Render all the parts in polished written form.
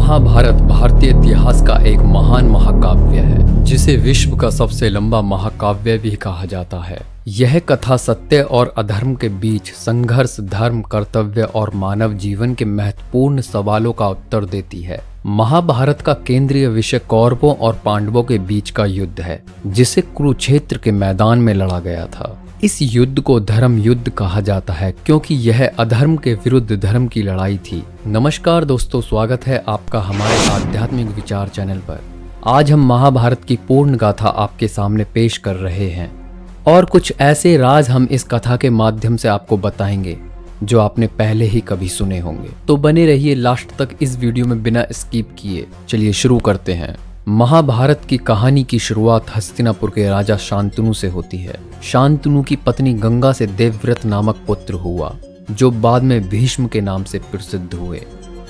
महाभारत भारतीय इतिहास का एक महान महाकाव्य है, जिसे विश्व का सबसे लंबा महाकाव्य भी कहा जाता है। यह कथा सत्य और अधर्म के बीच संघर्ष, धर्म, कर्तव्य और मानव जीवन के महत्वपूर्ण सवालों का उत्तर देती है। महाभारत का केंद्रीय विषय कौरवों और पांडवों के बीच का युद्ध है, जिसे कुरुक्षेत्र के मैदान में लड़ा गया था। इस युद्ध को धर्म युद्ध कहा जाता है, क्योंकि यह अधर्म के विरुद्ध धर्म की लड़ाई थी। नमस्कार दोस्तों, स्वागत है आपका हमारे आध्यात्मिक विचार चैनल पर। आज हम महाभारत की पूर्ण गाथा आपके सामने पेश कर रहे हैं और कुछ ऐसे राज हम इस कथा के माध्यम से आपको बताएंगे जो आपने पहले ही कभी सुने होंगे। तो बने रहिए लास्ट तक इस वीडियो में बिना स्किप किए। चलिए शुरू करते हैं। महाभारत की कहानी की शुरुआत हस्तिनापुर के राजा शांतनु से होती है। शांतनु की पत्नी गंगा से देवव्रत नामक पुत्र हुआ, जो बाद में भीष्म के नाम से प्रसिद्ध हुए।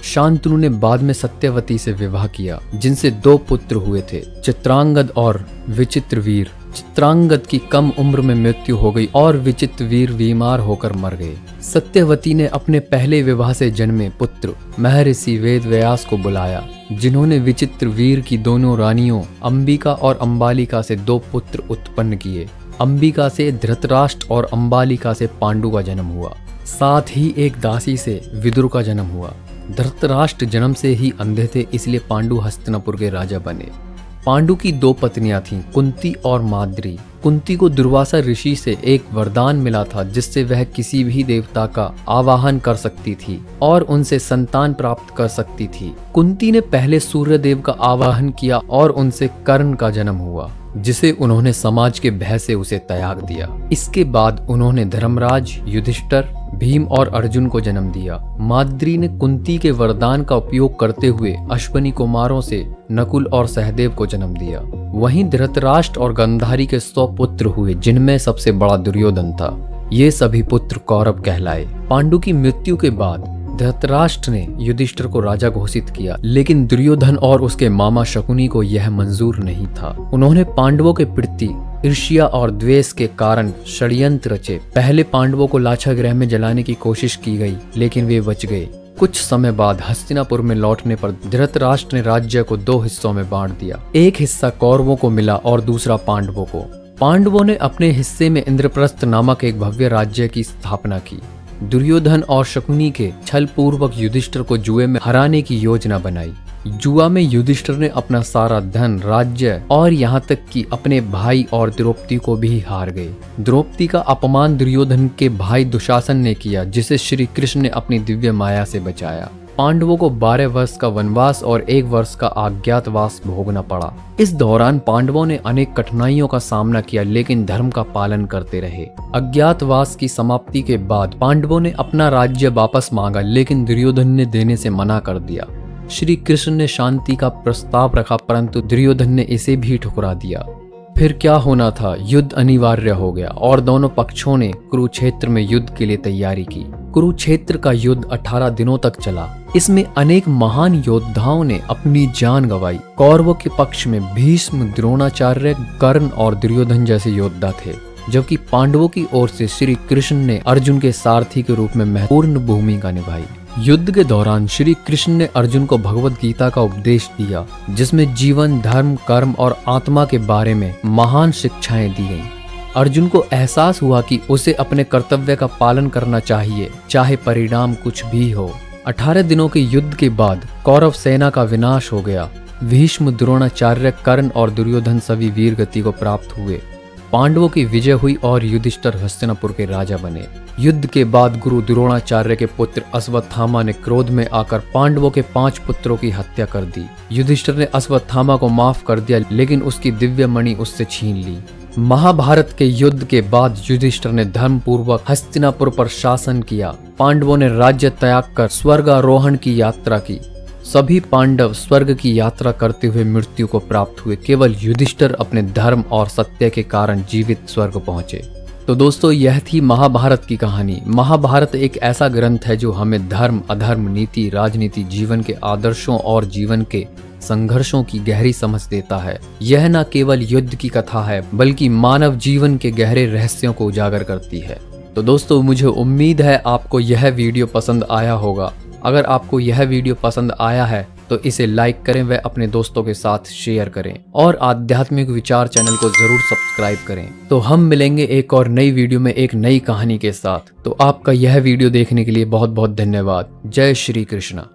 शांतनु ने बाद में सत्यवती से विवाह किया, जिनसे 2 पुत्र हुए थे, चित्रांगद और विचित्रवीर। चित्रांगद की कम उम्र में मृत्यु हो गई और विचित्रवीर बीमार होकर मर गए। सत्यवती ने अपने पहले विवाह से जन्मे पुत्र महर्षि वेदव्यास को बुलाया, जिन्होंने विचित्रवीर की दोनों रानियों अंबिका और अंबालिका से 2 पुत्र उत्पन्न किए। अंबिका से धृतराष्ट्र और अंबालिका से पांडु का जन्म हुआ। साथ ही एक दासी से विदुर का जन्म हुआ। धृतराष्ट्र जन्म से ही अंधे थे, इसलिए पांडु हस्तिनापुर के राजा बने। पांडु की 2 पत्नियां थीं, कुंती और माद्री। कुंती को दुर्वासा ऋषि से एक वरदान मिला था, जिससे वह किसी भी देवता का आवाहन कर सकती थी और उनसे संतान प्राप्त कर सकती थी। कुंती ने पहले सूर्यदेव का आवाहन किया और उनसे कर्ण का जन्म हुआ, जिसे उन्होंने समाज के भय से उसे त्याग दिया। इसके बाद उन्होंने धर्मराज, युधिष्ठिर, भीम और अर्जुन को जन्म दिया। माद्री ने कुंती के वरदान का उपयोग करते हुए अश्विनी कुमारों से नकुल और सहदेव को जन्म दिया। वहीं धृतराष्ट्र और गांधारी के 100 पुत्र हुए, जिनमें सबसे बड़ा दुर्योधन था। ये सभी पुत्र कौरव कहलाए। पांडु की मृत्यु के बाद धृतराष्ट्र ने युधिष्ठिर को राजा घोषित किया, लेकिन दुर्योधन और उसके मामा शकुनी को यह मंजूर नहीं था। उन्होंने पांडवों के प्रति ईर्ष्या और द्वेष के कारण षड्यंत्र रचे। पहले पांडवों को लाक्षागृह में जलाने की कोशिश की गई, लेकिन वे बच गए। कुछ समय बाद हस्तिनापुर में लौटने पर धृतराष्ट्र ने राज्य को 2 हिस्सों में बांट दिया। एक हिस्सा कौरवों को मिला और दूसरा पांडवों को। पांडवों ने अपने हिस्से में इंद्रप्रस्थ नामक एक भव्य राज्य की स्थापना की। दुर्योधन और शकुनी के छल पूर्वक युधिष्ठिर को जुए में हराने की योजना बनाई। जुआ में युधिष्ठिर ने अपना सारा धन, राज्य और यहाँ तक कि अपने भाई और द्रौपदी को भी हार गए। द्रौपदी का अपमान दुर्योधन के भाई दुशासन ने किया, जिसे श्री कृष्ण ने अपनी दिव्य माया से बचाया। पांडवों को 12 वर्ष का वनवास और 1 वर्ष का अज्ञातवास भोगना पड़ा। इस दौरान पांडवों ने अनेक कठिनाइयों का सामना किया, लेकिन धर्म का पालन करते रहे। अज्ञातवास की समाप्ति के बाद पांडवों ने अपना राज्य वापस मांगा, लेकिन दुर्योधन ने देने से मना कर दिया। श्री कृष्ण ने शांति का प्रस्ताव रखा, परंतु दुर्योधन ने इसे भी ठुकरा दिया। फिर क्या होना था, युद्ध अनिवार्य हो गया और दोनों पक्षों ने कुरुक्षेत्र में युद्ध के लिए तैयारी की। कुरुक्षेत्र का युद्ध 18 दिनों तक चला। इसमें अनेक महान योद्धाओं ने अपनी जान गंवाई। कौरवों के पक्ष में भीष्म, द्रोणाचार्य, कर्ण और दुर्योधन जैसे योद्धा थे, जबकि पांडवों की ओर से श्री कृष्ण ने अर्जुन के सारथी के रूप में महत्वपूर्ण भूमिका निभाई। युद्ध के दौरान श्री कृष्ण ने अर्जुन को भगवत गीता का उपदेश दिया, जिसमें जीवन, धर्म, कर्म और आत्मा के बारे में महान शिक्षाएं दी गईं। अर्जुन को एहसास हुआ कि उसे अपने कर्तव्य का पालन करना चाहिए, चाहे परिणाम कुछ भी हो। 18 दिनों के युद्ध के बाद कौरव सेना का विनाश हो गया। भीष्म, द्रोणाचार्य, कर्ण और दुर्योधन सभी वीर गति को प्राप्त हुए। पांडवों की विजय हुई और युधिष्ठिर हस्तिनापुर के राजा बने। युद्ध के बाद गुरु द्रोणाचार्य के पुत्र अश्वत्थामा ने क्रोध में आकर पांडवों के 5 पुत्रों की हत्या कर दी। युधिष्ठिर ने अश्वत्थामा को माफ कर दिया, लेकिन उसकी दिव्य मणि उससे छीन ली। महाभारत के युद्ध के बाद युधिष्ठिर ने धर्म पूर्वक हस्तिनापुर पर शासन किया। पांडवों ने राज्य त्याग कर स्वर्गारोहण की यात्रा की। सभी पांडव स्वर्ग की यात्रा करते हुए मृत्यु को प्राप्त हुए। केवल युधिष्ठिर अपने धर्म और सत्य के कारण जीवित स्वर्ग पहुंचे। तो दोस्तों, यह थी महाभारत की कहानी। महाभारत एक ऐसा ग्रंथ है जो हमें धर्म, अधर्म, नीति, राजनीति, जीवन के आदर्शों और जीवन के संघर्षों की गहरी समझ देता है। यह न केवल युद्ध की कथा है, बल्कि मानव जीवन के गहरे रहस्यों को उजागर करती है। तो दोस्तों, मुझे उम्मीद है आपको यह वीडियो पसंद आया होगा। अगर आपको यह वीडियो पसंद आया है तो इसे लाइक करें व अपने दोस्तों के साथ शेयर करें और आध्यात्मिक विचार चैनल को जरूर सब्सक्राइब करें। तो हम मिलेंगे एक और नई वीडियो में एक नई कहानी के साथ। तो आपका यह वीडियो देखने के लिए बहुत बहुत धन्यवाद। जय श्री कृष्णा।